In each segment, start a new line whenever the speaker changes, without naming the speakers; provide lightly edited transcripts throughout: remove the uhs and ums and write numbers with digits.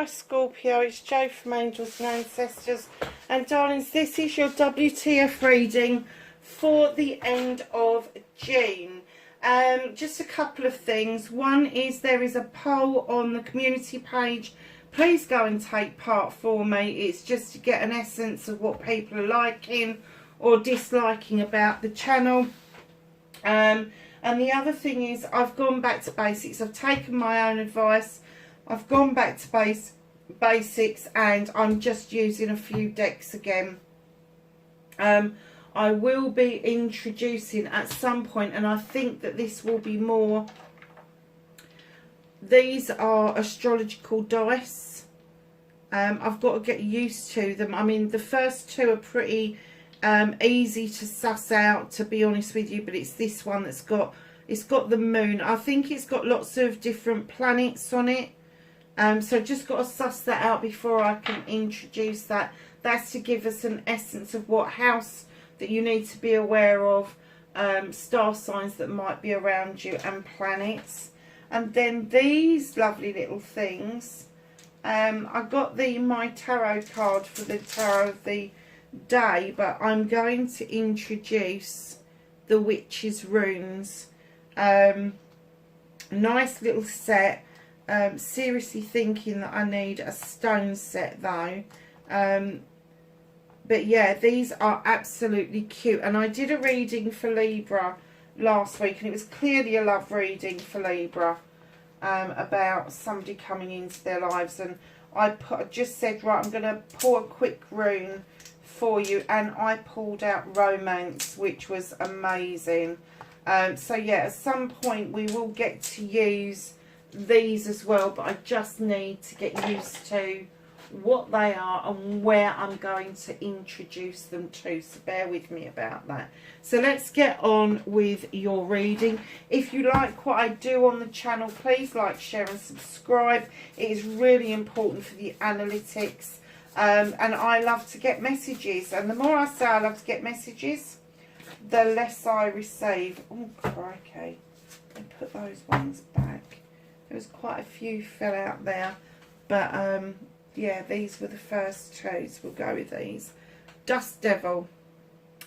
Hi Scorpio, it's Jo from Angels and Ancestors, and darlings, this is your WTF reading for the end of June. Just a couple of things. One is there is a poll on the community page. Please go and take part for me. It's just to get an essence of what people are liking or disliking about the channel. And the other thing is I've gone back to basics. I've taken my own advice. I've gone back to basics, and I'm just using a few decks again. I will be introducing at some point, and I think that this will be more, these are astrological dice. I've got to get used to them. I mean, the first two are pretty easy to suss out, to be honest with you, but it's this one that's got, it's got the moon. I think it's got lots of different planets on it. So just got to suss that out before I can introduce that. That's to give us an essence of what house that you need to be aware of, star signs that might be around you, and planets. And then these lovely little things. I got my tarot card for the tarot of the day, but I'm going to introduce the Witch's Runes. Nice little set. Seriously thinking that I need a stone set though. But yeah, these are absolutely cute. And I did a reading for Libra last week, and it was clearly a love reading for Libra, about somebody coming into their lives. And I just said, right, I'm going to pull a quick rune for you, and I pulled out romance, which was amazing. So yeah, at some point we will get to use these as well, but I just need to get used to what they are and where I'm going to introduce them to, so bear with me about that. So let's get on with your reading. If you like what I do on the channel, please like, share and subscribe. It is really important for the analytics, and I love to get messages, and the more I say I love to get messages, the less I receive. Oh crikey, I put those ones back. There was quite a few fell out there, but yeah, these were the first two, so we'll go with these. Dust Devil,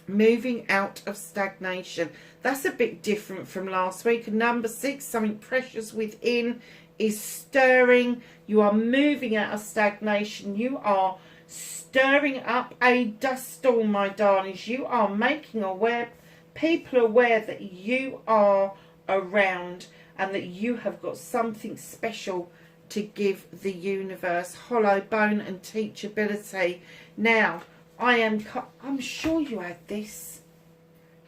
moving out of stagnation. That's a bit different from last week. Number 6, something precious within is stirring. You are moving out of stagnation. You are stirring up a dust storm, my darlings. You are making people aware that you are around, and that you have got something special to give the universe. Hollow bone and teachability. Now, I'm sure you had this.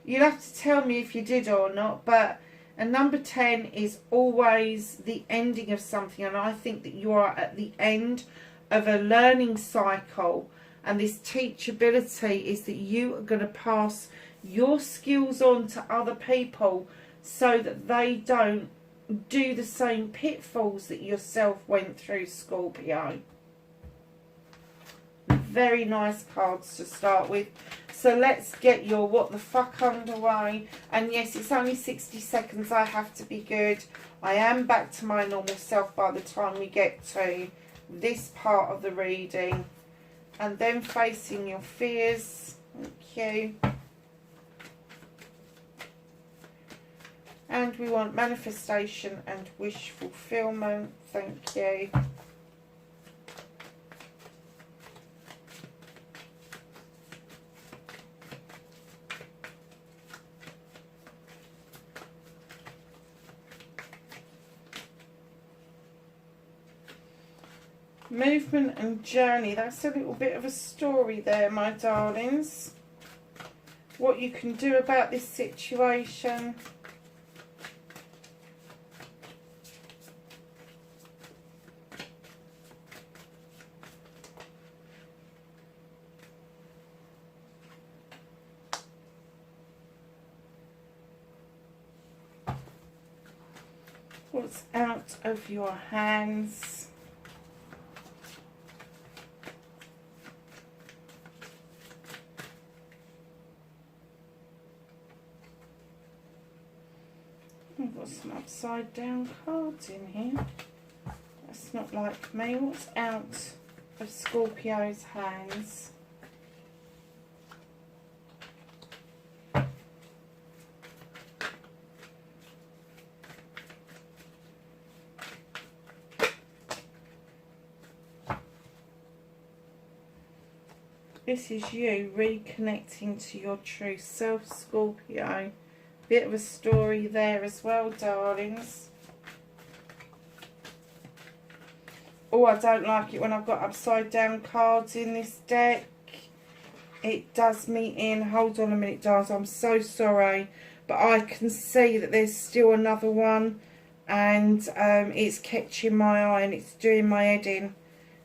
You'll have to tell me if you did or not, but a number 10 is always the ending of something, and I think that you are at the end of a learning cycle, and this teachability is that you are going to pass your skills on to other people, so that they don't do the same pitfalls that yourself went through, Scorpio. Very nice cards to start with. So let's get your what the fuck underway. And yes, it's only 60 seconds. I have to be good. I am back to my normal self by the time we get to this part of the reading. And then facing your fears. Thank you. And we want manifestation and wish fulfillment. Thank you. Movement and journey. That's a little bit of a story there, my darlings. What you can do about this situation. What's out of your hands? I've got some upside down cards in here. That's not like me. What's out of Scorpio's hands? This is you reconnecting to your true self, Scorpio. Bit of a story there as well, darlings. Oh, I don't like it when I've got upside down cards in this deck. It does me in. Hold on a minute, darlings. I'm so sorry. But I can see that there's still another one. And it's catching my eye and it's doing my head in.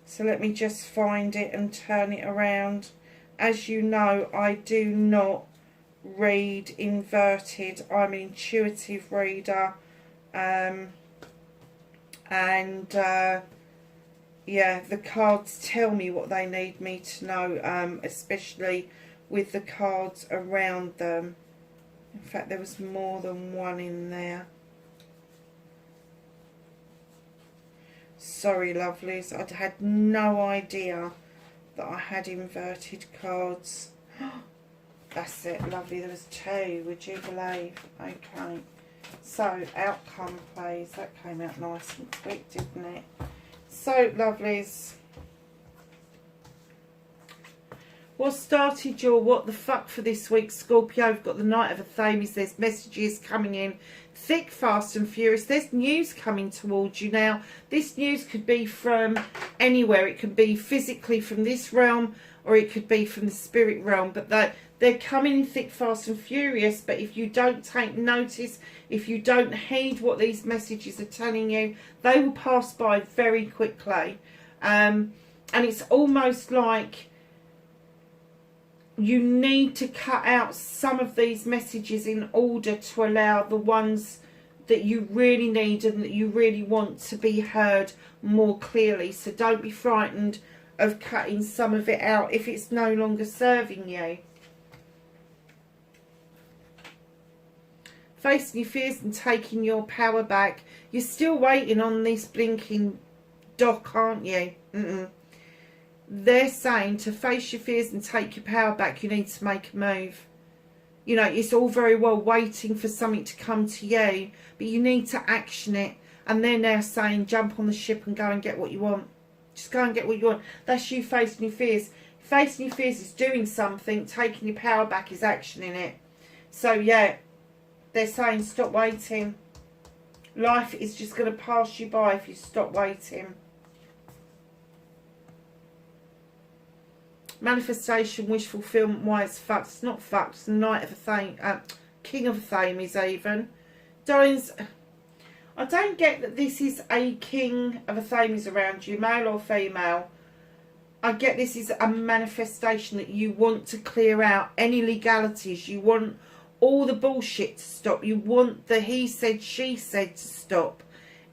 So let me just find it and turn it around. As you know, I do not read inverted. I'm an intuitive reader. Yeah, the cards tell me what they need me to know, especially with the cards around them. In fact, there was more than one in there. Sorry, lovelies. I had no idea that I had inverted cards. That's it, lovely. There was two, would you believe? Okay. So, outcome, please. That came out nice and quick, didn't it? So, lovelies. What started your what the fuck for this week, Scorpio? We've got the Knight of Athames. There's messages coming in thick, fast and furious. There's news coming towards you now. This news could be from anywhere. It could be physically from this realm or it could be from the spirit realm. But they're coming in thick, fast and furious. But if you don't take notice, if you don't heed what these messages are telling you, they will pass by very quickly. And it's almost like you need to cut out some of these messages in order to allow the ones that you really need and that you really want to be heard more clearly. So don't be frightened of cutting some of it out if it's no longer serving you. Facing your fears and taking your power back. You're still waiting on this blinking dock, aren't you? They're saying to face your fears and take your power back, you need to make a move. You know, it's all very well waiting for something to come to you, but you need to action it. And they're now saying jump on the ship and go and get what you want. Just go and get what you want. That's you facing your fears. Facing your fears is doing something. Taking your power back is actioning it. So, yeah, they're saying stop waiting. Life is just going to pass you by if you stop waiting. Manifestation, wish fulfillment, why it's fucked. It's not fucked. It's the Knight of Athames, King of Athames even. Darlings, I don't get that this is a King of Athames around you, male or female. I get this is a manifestation that you want to clear out any legalities. You want all the bullshit to stop. You want the he said, she said to stop.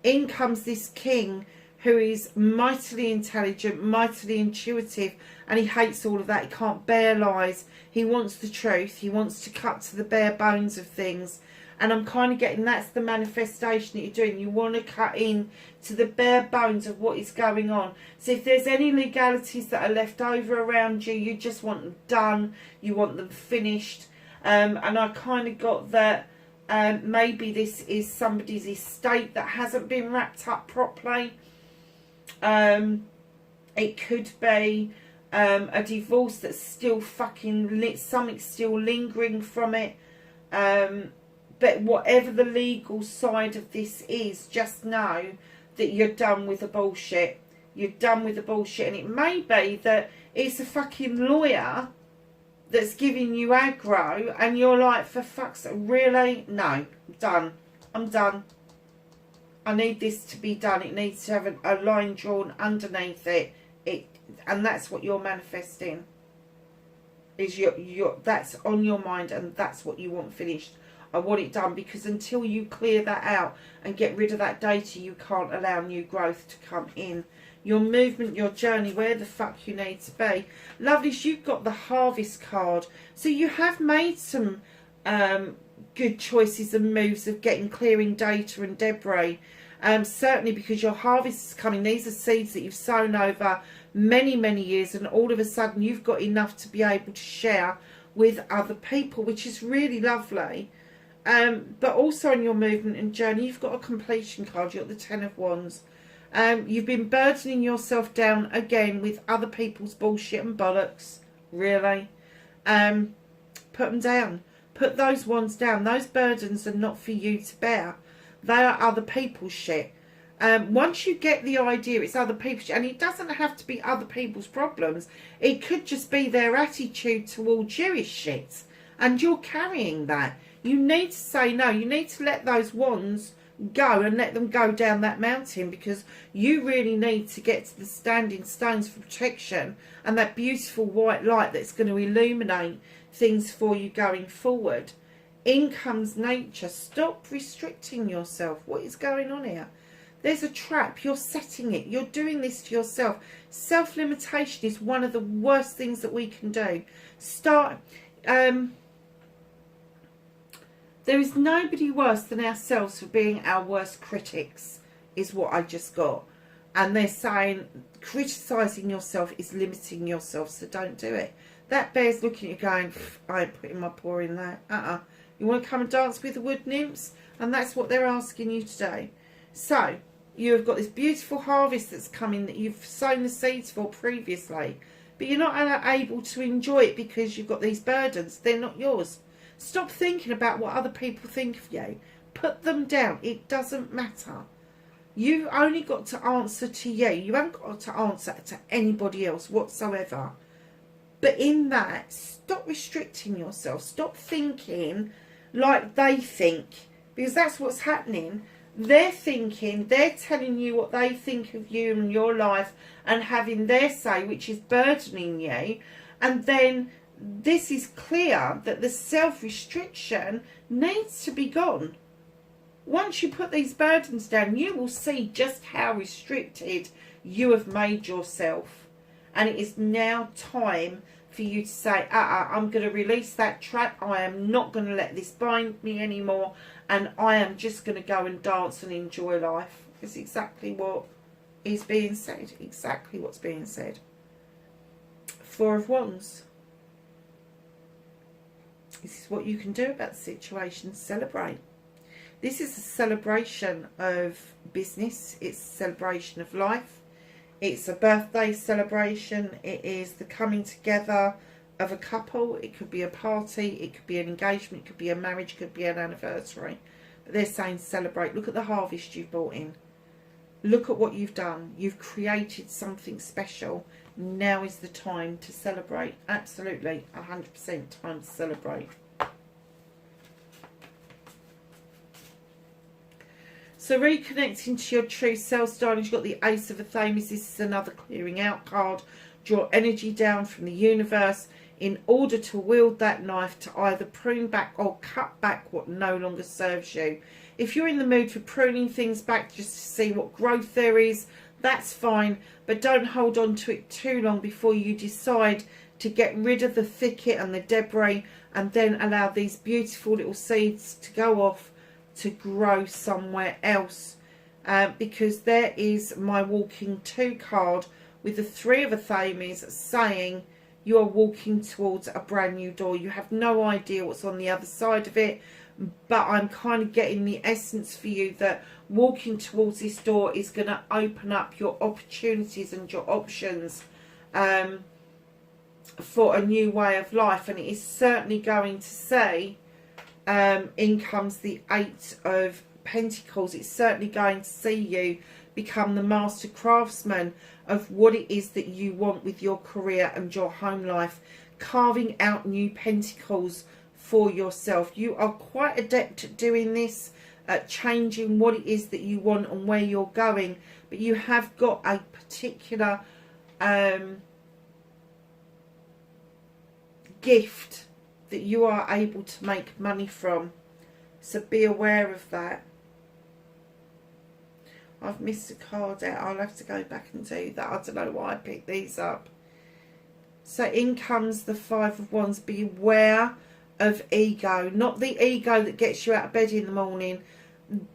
In comes this king who is mightily intelligent, mightily intuitive, and he hates all of that. He can't bear lies. He wants the truth. He wants to cut to the bare bones of things. And I'm kind of getting that's the manifestation that you're doing. You want to cut in to the bare bones of what is going on. So if there's any legalities that are left over around you, you just want them done. You want them finished. And I kind of got that maybe this is somebody's estate that hasn't been wrapped up properly. It could be a divorce that's still fucking lit, something still lingering from it. But whatever the legal side of this is, just know that you're done with the bullshit. You're done with the bullshit. And it may be that it's a fucking lawyer that's giving you aggro and you're like, for fuck's sake, really? No, I'm done. I'm done. I need this to be done. It needs to have a line drawn underneath it. And that's what you're manifesting. Is that's on your mind and that's what you want finished. I want it done, because until you clear that out and get rid of that data, you can't allow new growth to come in. Your movement, your journey, where the fuck you need to be. Lovelies, you've got the Harvest card. So you have made some good choices and moves of clearing data and debris. Certainly because your harvest is coming. These are seeds that you've sown over many, many years, and all of a sudden you've got enough to be able to share with other people, which is really lovely. But also on your movement and journey, you've got a completion card. You've got the Ten of Wands. You've been burdening yourself down again with other people's bullshit and bollocks. Really. Put them down. Put those wands down. Those burdens are not for you to bear. They are other people's shit. Once you get the idea it's other people's shit, and it doesn't have to be other people's problems. It could just be their attitude towards you is shit. And you're carrying that. You need to say no. You need to let those wands go and let them go down that mountain, because you really need to get to the standing stones for protection and that beautiful white light that's going to illuminate things for you going forward. In comes nature. Stop restricting yourself. What is going on here? There's a trap. You're setting it. You're doing this to yourself. Self-limitation is one of the worst things that we can do. There is nobody worse than ourselves for being our worst critics, is what I just got. And they're saying criticising yourself is limiting yourself, so don't do it. That bear's looking at you going, I ain't putting my paw in there. You want to come and dance with the wood nymphs? And that's what they're asking you to do. So, you have got this beautiful harvest that's coming that you've sown the seeds for previously. But you're not able to enjoy it because you've got these burdens. They're not yours. Stop thinking about what other people think of you. Put them down. It doesn't matter. You've only got to answer to you. You haven't got to answer to anybody else whatsoever. But in that, stop restricting yourself. Stop thinking like they think. Because that's what's happening. They're thinking, they're telling you what they think of you and your life and having their say, which is burdening you. And then this is clear that the self-restriction needs to be gone. Once you put these burdens down, you will see just how restricted you have made yourself. And it is now time for you to say, I'm going to release that trap. I am not going to let this bind me anymore. And I am just going to go and dance and enjoy life. It's exactly what is being said. Exactly what's being said. Four of Wands. This is what you can do about the situation. Celebrate. This is a celebration of business. It's a celebration of life. It's a birthday celebration. It is the coming together of a couple. It could be a party. It could be an engagement. It could be a marriage. It could be an anniversary. But they're saying celebrate. Look at the harvest you've brought in. Look at what you've done. You've created something special. Now is the time to celebrate. Absolutely, 100% time to celebrate. So reconnecting to your true self, darling. You've got the Ace of Athames. This is another clearing out card. Draw energy down from the universe in order to wield that knife to either prune back or cut back what no longer serves you. If you're in the mood for pruning things back just to see what growth there is, that's fine, but don't hold on to it too long before you decide to get rid of the thicket and the debris, and then allow these beautiful little seeds to go off to grow somewhere else. Because there is my walking to card with the Three of Athames saying you are walking towards a brand new door. You have no idea what's on the other side of it, but I'm kind of getting the essence for you that walking towards this door is going to open up your opportunities and your options for a new way of life. And it is certainly going to say, in comes the Eight of Pentacles. It's certainly going to see you become the master craftsman of what it is that you want with your career and your home life, carving out new pentacles for yourself. You are quite adept at doing this, at changing what it is that you want and where you're going, but you have got a particular gift that you are able to make money from, so be aware of that. I've missed a card out. I'll have to go back and do that. I don't know why I picked these up. So in comes the Five of Wands. Beware of ego. Not the ego that gets you out of bed in the morning,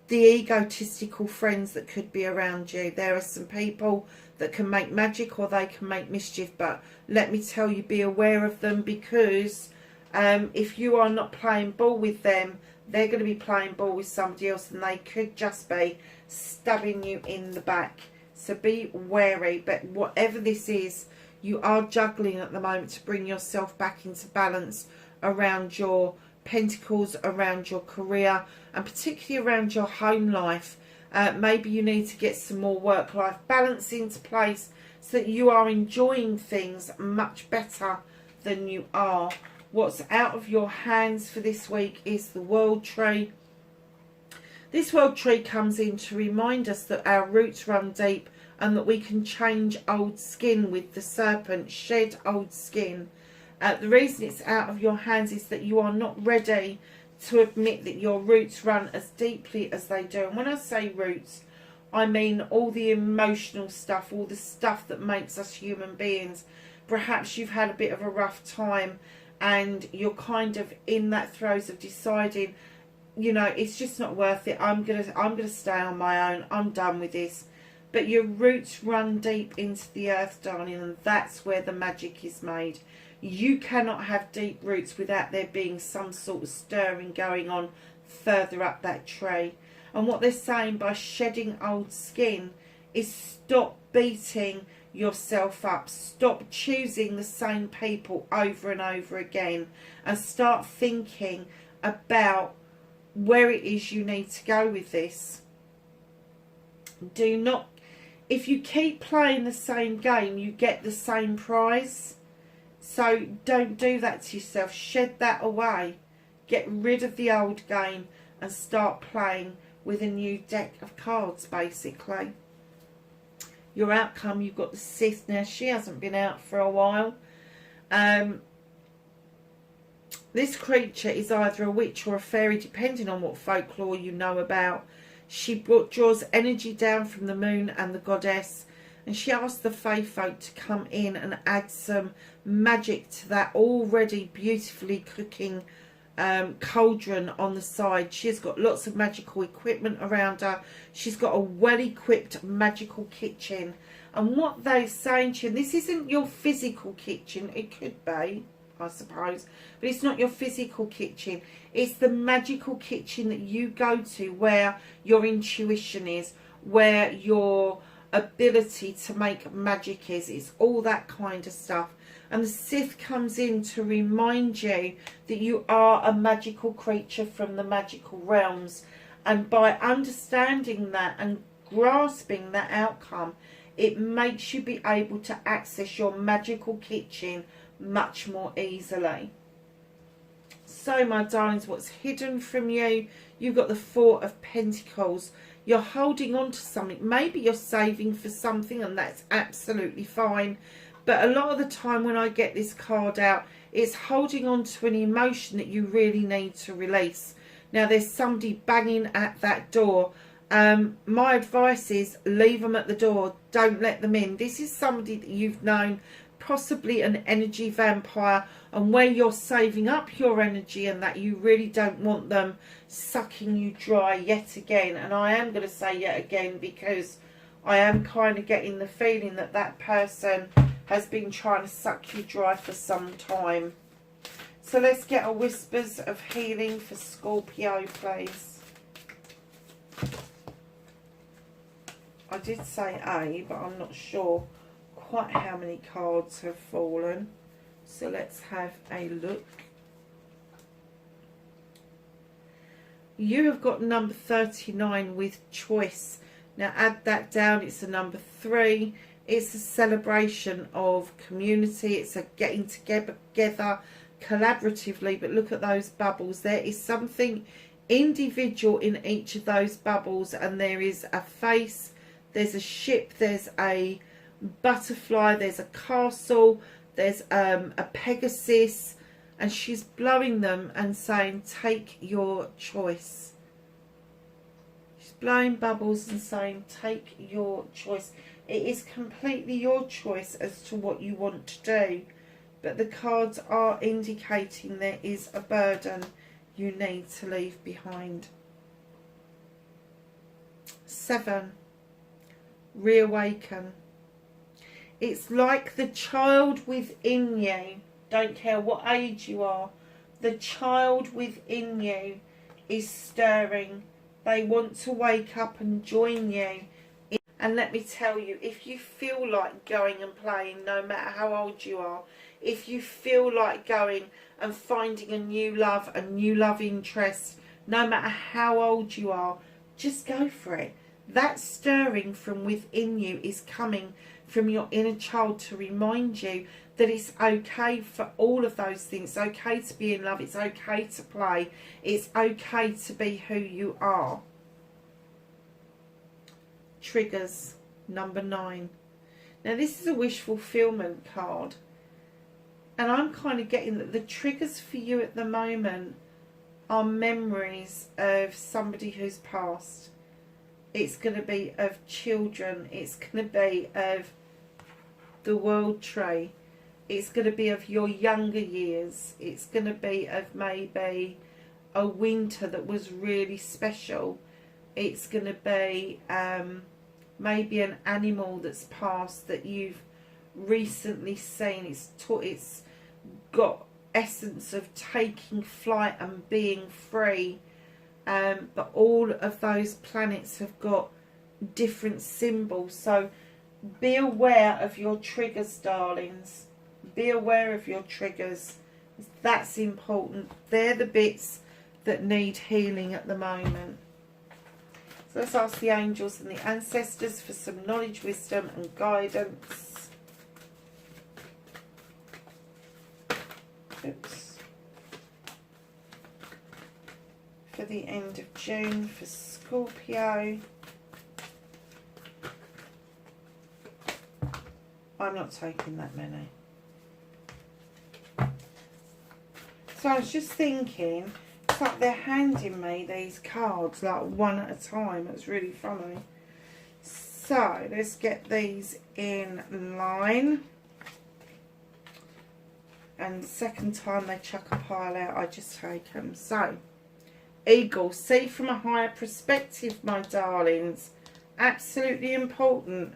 the egotistical friends that could be around you. There are some people that can make magic or they can make mischief, but let me tell you, be aware of them, because if you are not playing ball with them, they're going to be playing ball with somebody else, and they could just be stabbing you in the back. So be wary. But whatever this is, you are juggling at the moment to bring yourself back into balance around your pentacles, around your career, and particularly around your home life. Maybe you need to get some more work-life balance into place so that you are enjoying things much better than you are. What's out of your hands for this week is the World Tree. This World Tree comes in to remind us that our roots run deep and that we can change old skin with the Serpent, shed old skin. The reason it's out of your hands is that you are not ready to admit that your roots run as deeply as they do. And when I say roots, I mean all the emotional stuff, all the stuff that makes us human beings. Perhaps you've had a bit of a rough time and you're kind of in that throes of deciding, you know, it's just not worth it. I'm gonna stay on my own. I'm done with this. But your roots run deep into the earth, darling, and that's where the magic is made. You cannot have deep roots without there being some sort of stirring going on further up that tree. And what they're saying by shedding old skin is stop beating yourself up. Stop choosing the same people over and over again, and start thinking about where it is you need to go with this. Do not, if you keep playing the same game, you get the same prize. So don't do that to yourself. Shed that away. Get rid of the old game and start playing with a new deck of cards, basically. Your outcome, you've got the Sith. Now, she hasn't been out for a while. This creature is either a witch or a fairy, depending on what folklore you know about. She draws energy down from the moon and the goddess, and she asked the fae folk to come in and add some magic to that already beautifully cooking cauldron on the side. She's got lots of magical equipment around her. She's got a well-equipped magical kitchen. And what they're saying to you, and this isn't your physical kitchen, it could be, I suppose, but it's not your physical kitchen. It's the magical kitchen that you go to, where your intuition is, where your ability to make magic is. It's all that kind of stuff. And the Sith comes in to remind you that you are a magical creature from the magical realms. And by understanding that and grasping that outcome, it makes you be able to access your magical kitchen much more easily. So, my darlings, what's hidden from you? You've got the Four of Pentacles. You're holding on to something. Maybe you're saving for something, and that's absolutely fine. But a lot of the time when I get this card out, it's holding on to an emotion that you really need to release. Now, there's somebody banging at that door. My advice is leave them at the door. Don't let them in. This is somebody that you've known, possibly an energy vampire, and where you're saving up your energy and that you really don't want them sucking you dry yet again. And I am going to say yet again, because I am kind of getting the feeling that that person has been trying to suck you dry for some time. So let's get a whispers of healing for Scorpio, please. I did say A, but I'm not sure quite how many cards have fallen. So let's have a look. You have got number 39 with choice. Now add that down. It's a number 3. It's a celebration of community. It's a getting together collaboratively. But look at those bubbles. There is something individual in each of those bubbles, and there is a face, there's a ship, there's a butterfly, there's a castle, there's a Pegasus, and she's blowing them and saying, take your choice. She's blowing bubbles and saying, take your choice. It is completely your choice as to what you want to do, but the cards are indicating there is a burden you need to leave behind. 7. Reawaken. It's like the child within you, don't care what age you are, the child within you is stirring. They want to wake up and join you. And let me tell you, if you feel like going and playing, no matter how old you are, if you feel like going and finding a new love interest, no matter how old you are, just go for it. That stirring from within you is coming from your inner child to remind you that it's okay for all of those things. It's okay to be in love. It's okay to play. It's okay to be who you are. Triggers, number 9. Now this is a wish fulfillment card. And I'm kind of getting that the triggers for you at the moment are memories of somebody who's passed. It's going to be of children. It's going to be of the world tree. It's going to be of your younger years. It's going to be of maybe a winter that was really special. It's going to be maybe an animal that's passed that you've recently seen. It's got essence of taking flight and being free. But all of those planets have got different symbols. So be aware of your triggers, darlings. Be aware of your triggers. That's important. They're the bits that need healing at the moment. So let's ask the angels and the ancestors for some knowledge, wisdom and guidance. Oops. For the end of June for Scorpio. I'm not taking that many. So I was just thinking, it's like they're handing me these cards like one at a time. It's really funny. So let's get these in line. And the second time they chuck a pile out, I just take them. So, Eagle, see from a higher perspective, my darlings. Absolutely important.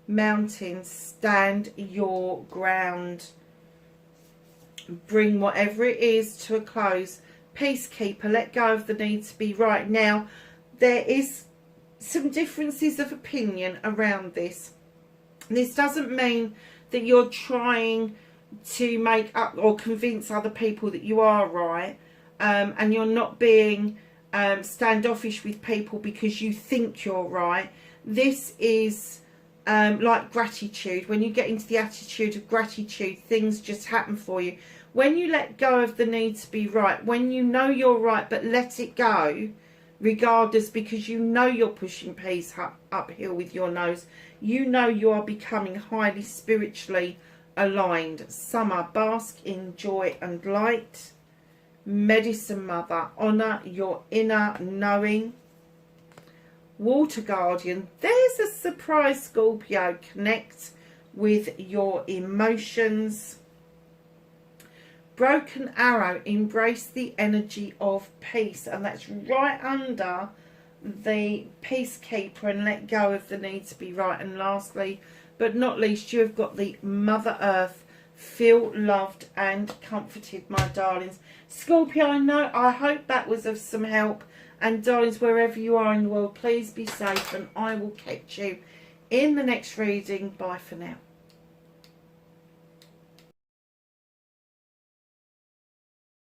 Mountain, stand your ground. Bring whatever it is to a close. Peacekeeper, let go of the need to be right. Now, there is some differences of opinion around this. This doesn't mean that you're trying to make up or convince other people that you are right, and you're not being standoffish with people because you think you're right. This is like gratitude. When you get into the attitude of gratitude, things just happen for you. When you let go of the need to be right, when you know you're right but let it go regardless, because you know you're pushing peace uphill with your nose, you know you are becoming highly spiritually aligned. Summer, bask in joy and light. Medicine Mother, honour your inner knowing. Water Guardian, there's a surprise, Scorpio. Connect with your emotions. Broken Arrow, embrace the energy of peace, and that's right under the Peacekeeper, and let go of the need to be right. And lastly but not least, you have got the Mother Earth. Feel loved and comforted, my darlings. Scorpio, I hope that was of some help. And darlings, wherever you are in the world, please be safe, and I will catch you in the next reading. Bye for now.